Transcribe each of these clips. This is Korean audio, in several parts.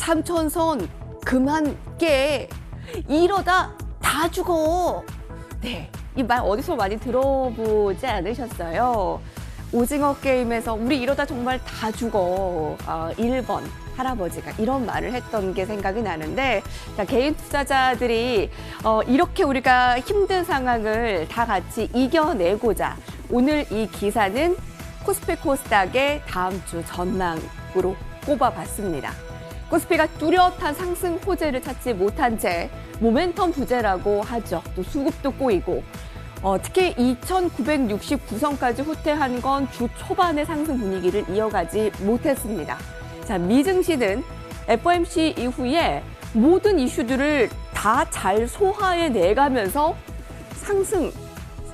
3천선 그만 깨. 이러다 다 죽어. 네, 이 말 어디서 많이 들어보지 않으셨어요? 오징어 게임에서 우리 이러다 정말 다 죽어. 1번 할아버지가 이런 말을 했던 게 생각이 나는데, 자, 개인 투자자들이 이렇게 우리가 힘든 상황을 다 같이 이겨내고자 오늘 이 기사는 코스피 코스닥의 다음 주 전망으로 꼽아봤습니다. 코스피가 뚜렷한 상승 호재를 찾지 못한 채 모멘텀 부재라고 하죠. 또 수급도 꼬이고 특히 2,969선까지 후퇴한 건 주 초반의 상승 분위기를 이어가지 못했습니다. 자, 미증시는 FOMC 이후에 모든 이슈들을 다 잘 소화해내가면서 상승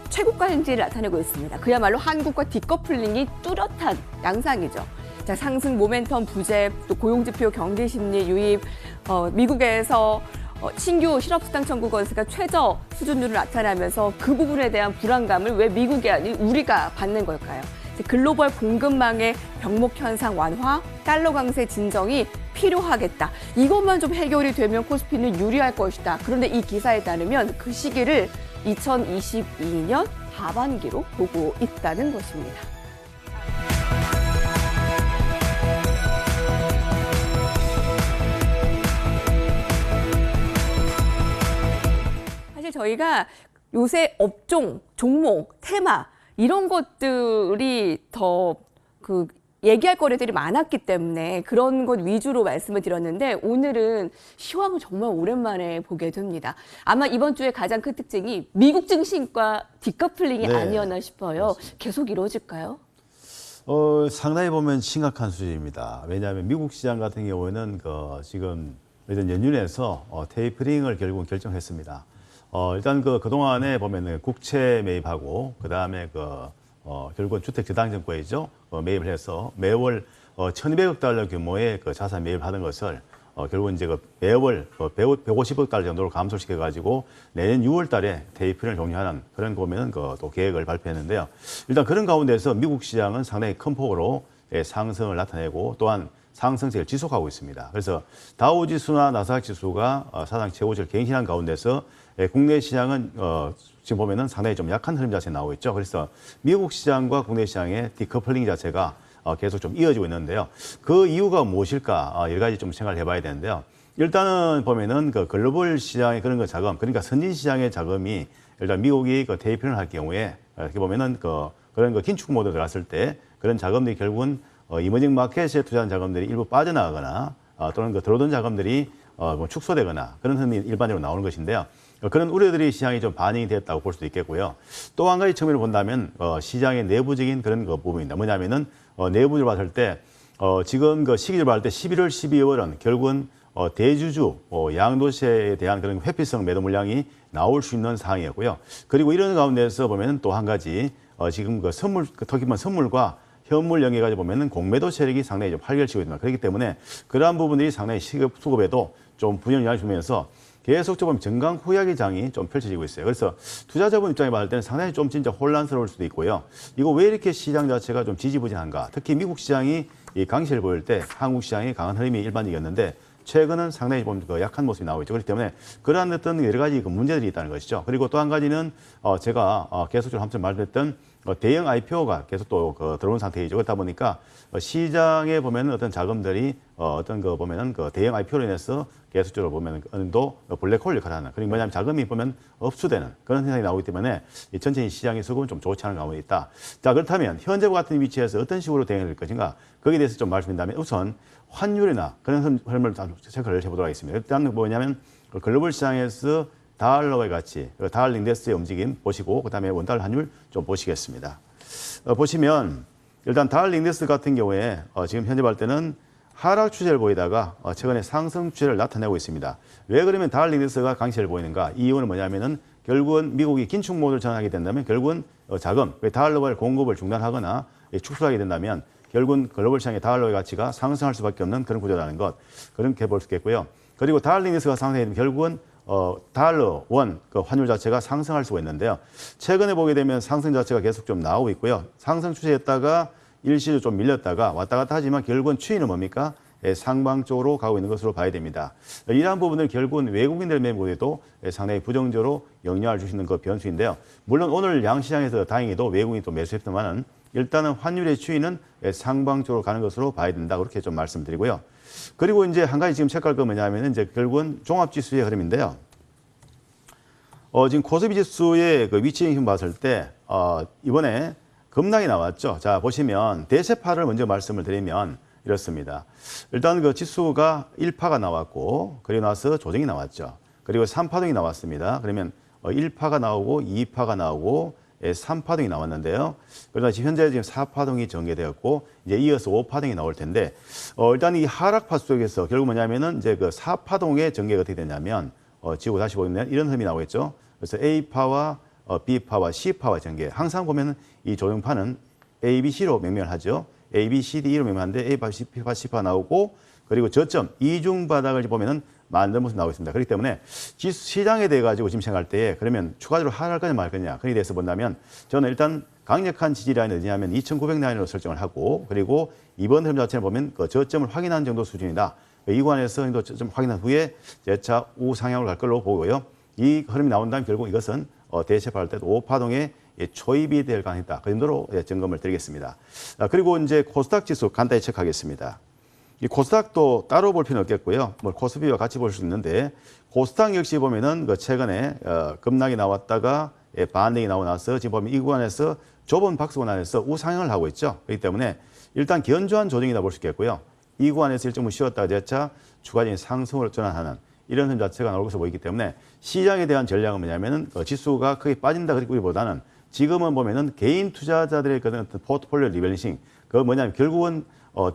최고가 행진을 나타내고 있습니다. 그야말로 한국과 디커플링이 뚜렷한 양상이죠. 자, 상승 모멘텀 부재, 또 고용지표 경기심리 유입, 미국에서 신규 실업수당 청구 건수가 최저 수준으로 나타나면서 그 부분에 대한 불안감을 왜 미국이 아닌 우리가 받는 걸까요? 글로벌 공급망의 병목 현상 완화, 달러 강세 진정이 필요하겠다. 이것만 좀 해결이 되면 코스피는 유리할 것이다. 그런데 이 기사에 따르면 그 시기를 2022년 하반기로 보고 있다는 것입니다. 사실 저희가 요새 업종, 종목, 테마 이런 것들이 더 얘기할 거리들이 많았기 때문에 그런 것 위주로 말씀을 드렸는데, 오늘은 시황을 정말 오랜만에 보게 됩니다. 아마 이번 주에 가장 큰 특징이 미국 증시과 디커플링이 아니었나 싶어요. 맞습니다. 계속 이루어질까요? 상당히 보면 심각한 수준입니다. 왜냐하면 미국 시장 같은 경우에는 지금 일단 연준에서 테이퍼링을 결국은 결정했습니다. 일단 그동안에 보면은 국채 매입하고, 그 다음에 결국은 주택저당증권이죠. 매입을 해서 매월 1,200억 달러 규모의 자산 매입을 하는 것을 결국은 이제 매월 150억 달러 정도로 감소시켜가지고 내년 6월 달에 테이퍼링을 종료하는 그런 보면은 또 계획을 발표했는데요. 일단 그런 가운데서 미국 시장은 상당히 큰 폭으로 상승을 나타내고 또한 상승세를 지속하고 있습니다. 그래서 다우지수나 나스닥 지수가 사상 최고치를 갱신한 가운데서 국내 시장은 지금 보면은 상당히 좀 약한 흐름 자체가 나오고 있죠. 그래서 미국 시장과 국내 시장의 디커플링 자체가 계속 좀 이어지고 있는데요. 그 이유가 무엇일까 여러 가지 좀 생각을 해봐야 되는데요. 일단은 보면은 글로벌 시장의 그런 자금, 그러니까 선진 시장의 자금이 일단 미국이 테이퍼링을 할 경우에 이렇게 보면은 그런 긴축 모드에 들어갔을 때 그런 자금들이 결국은 이머징 마켓에 투자한 자금들이 일부 빠져나가거나 또는 들어오던 자금들이 축소되거나 그런 흐름이 일반적으로 나오는 것인데요. 그런 우려들이 시장에 좀 반영이 됐다고 볼 수도 있겠고요. 또 한 가지 측면을 본다면 시장의 내부적인 그런 부분입니다. 뭐냐면은 내부를 봤을 때 지금 시기를 봤을 때 11월, 12월은 결국은 대주주 양도세에 대한 그런 회피성 매도 물량이 나올 수 있는 상황이었고요. 그리고 이런 가운데서 보면은 또 한 가지 지금 특히 선물과 현물 연계까지 보면은 공매도 세력이 상당히 좀 활발치고 있습니다. 그렇기 때문에 그러한 부분들이 상당히 수급에도 좀 분열을 주면서 계속적으로 정강 후약의 장이 좀 펼쳐지고 있어요. 그래서 투자자분 입장에 봤을 때는 상당히 좀 진짜 혼란스러울 수도 있고요. 이거 왜 이렇게 시장 자체가 좀 지지부진한가? 특히 미국 시장이 이 강세를 보일 때 한국 시장이 강한 흐름이 일반적이었는데 최근은 상당히 좀 약한 모습이 나오고 있죠. 그렇기 때문에 그러한 어떤 여러 가지 문제들이 있다는 것이죠. 그리고 또 한 가지는 제가 계속적으로 한번 말했던 대형 IPO가 계속 또 들어온 상태이죠. 그렇다 보니까 시장에 보면은 어떤 자금들이 보면은 대형 IPO로 인해서 계속적으로 보면은 어느 정도 블랙홀 역할을 하는, 그리고 뭐냐면 자금이 보면 흡수되는 그런 현상이 나오기 때문에 이 전체 시장의 수급은 좀 좋지 않은 가운데 있다. 자, 그렇다면 현재와 같은 위치에서 어떤 식으로 대응을 할 것인가? 거기에 대해서 좀 말씀드린다면 우선 환율이나 그런 흐름을 체크를 해보도록 하겠습니다. 일단 뭐냐면 글로벌 시장에서 달러의 가치, 달러 인덱스의 움직임 보시고 그다음에 원달러 환율 좀 보시겠습니다. 보시면 일단 달러 인덱스 같은 경우에 지금 현재 볼 때는 하락 추세를 보이다가 최근에 상승 추세를 나타내고 있습니다. 왜 그러면 달러 인덱스가 강세를 보이는가? 이 이유는 뭐냐면은 결국은 미국이 긴축 모드를 전환하게 된다면 결국은 자금, 달러의 공급을 중단하거나 축소하게 된다면 결국은 글로벌 시장의 달러의 가치가 상승할 수밖에 없는 그런 구조라는 것, 그렇게 볼 수 있겠고요. 그리고 달러 인덱스가 상승하게 되면 결국은 달러, 원, 환율 자체가 상승할 수가 있는데요. 최근에 보게 되면 상승 자체가 계속 좀 나오고 있고요. 상승 추세였다가 일시로 좀 밀렸다가 왔다 갔다 하지만 결국은 추이는 뭡니까? 상방 쪽으로 가고 있는 것으로 봐야 됩니다. 이러한 부분을 결국은 외국인들 매물에도 상당히 부정적으로 영향을 주시는 그 변수인데요. 물론 오늘 양시장에서 다행히도 외국인이 또 매수했지만은 일단은 환율의 추이는 상방 쪽으로 가는 것으로 봐야 된다. 그렇게 좀 말씀드리고요. 그리고 이제 한 가지 지금 체크할 거 뭐냐면은 이제 결국은 종합지수의 흐름인데요. 지금 코스피 지수의 그 위치 중심 봤을 때, 이번에 급락이 나왔죠. 자, 보시면 대세파를 먼저 말씀을 드리면 이렇습니다. 일단 그 지수가 1파가 나왔고, 그리고 나서 조정이 나왔죠. 그리고 3파동이 나왔습니다. 그러면 1파가 나오고, 2파가 나오고, 3파동이 나왔는데요. 그러나 현재 지금 4파동이 전개되었고, 이제 이어서 5파동이 나올 텐데, 일단 이 하락파 속에서 결국 뭐냐면은 이제 그 4파동의 전개가 어떻게 되냐면, 지고 다시 보면 이런 흐름이 나오겠죠. 그래서 A파와 B파와 C파와 전개. 항상 보면은 이 조정파는 A, B, C로 매매하죠. A, B, C, D로 매매하는데 A파, B파, C파 나오고 그리고 저점 이중 바닥을 보면은 만든 모습 나오고 있습니다. 그렇기 때문에 시장에 대해 가지고 지금 생각할 때 그러면 추가적으로 하락할 거냐 말 거냐. 그에 대해서 본다면 저는 일단 강력한 지지 라인이 어디냐면 2,900 라인으로 설정을 하고 그리고 이번 흐름 자체를 보면 그 저점을 확인한 정도 수준이다. 이 구간에서 저점 확인한 후에 재차 우상향으로 갈 걸로 보고요. 이 흐름이 나온다면 결국 이것은 대체파할 때도 5파동의 초입이 될 가능성이 있다. 그 정도로 점검을 드리겠습니다. 그리고 이제 코스닥 지수 간단히 체크하겠습니다. 이 코스닥도 따로 볼 필요는 없겠고요. 뭐 코스피와 같이 볼 수 있는데 코스닥 역시 보면은 그 최근에 급락이 나왔다가 반등이 나오고 나서 지금 보면 이 구간에서 좁은 박스권 안에서 우상향을 하고 있죠. 그렇기 때문에 일단 견조한 조정이다 볼 수 있겠고요. 이 구간에서 일정을 쉬었다가 재차 추가적인 상승으로 전환하는 이런 흐름 자체가 나올 것으로 보이기 때문에 시장에 대한 전략은 뭐냐면은 지수가 크게 빠진다 그리기보다는 지금은 보면은 개인 투자자들의 그런 어떤 포트폴리오 리밸런싱 그 뭐냐면 결국은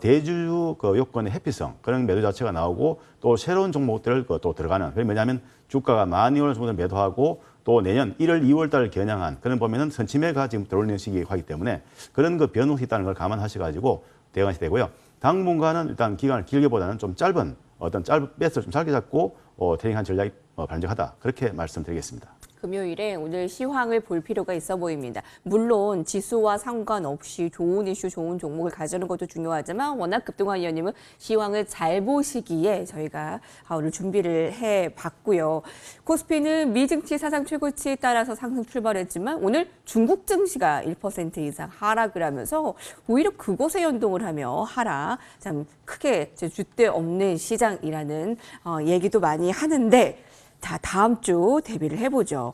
대주 그 요건의 회피성 그런 매도 자체가 나오고 또 새로운 종목들을 또 들어가는 그게 뭐냐면 주가가 12,000원 정도 매도하고 또 내년 1월, 2월 달 겨냥한 그런 보면은 선침해가 지금 들어오는 시기이기 때문에 그런 그 변동이 있다는 걸 감안하셔가지고 대응하셔야 되고요. 당분간은 일단 기간을 길게 보다는 좀 짧은 어떤 배스를 좀 짧게 잡고 트레이딩한 전략이 바람직하다. 그렇게 말씀드리겠습니다. 금요일에 오늘 시황을 볼 필요가 있어 보입니다. 물론 지수와 상관없이 좋은 이슈, 좋은 종목을 가져오는 것도 중요하지만 워낙 급등한 위원님은 시황을 잘 보시기에 저희가 오늘 준비를 해봤고요. 코스피는 미증시 사상 최고치에 따라서 상승 출발했지만 오늘 중국 증시가 1% 이상 하락을 하면서 오히려 그것에 연동을 하며 하락, 참 크게 줏대 없는 시장이라는 얘기도 많이 하는데 자, 다음 주 대비를 해보죠.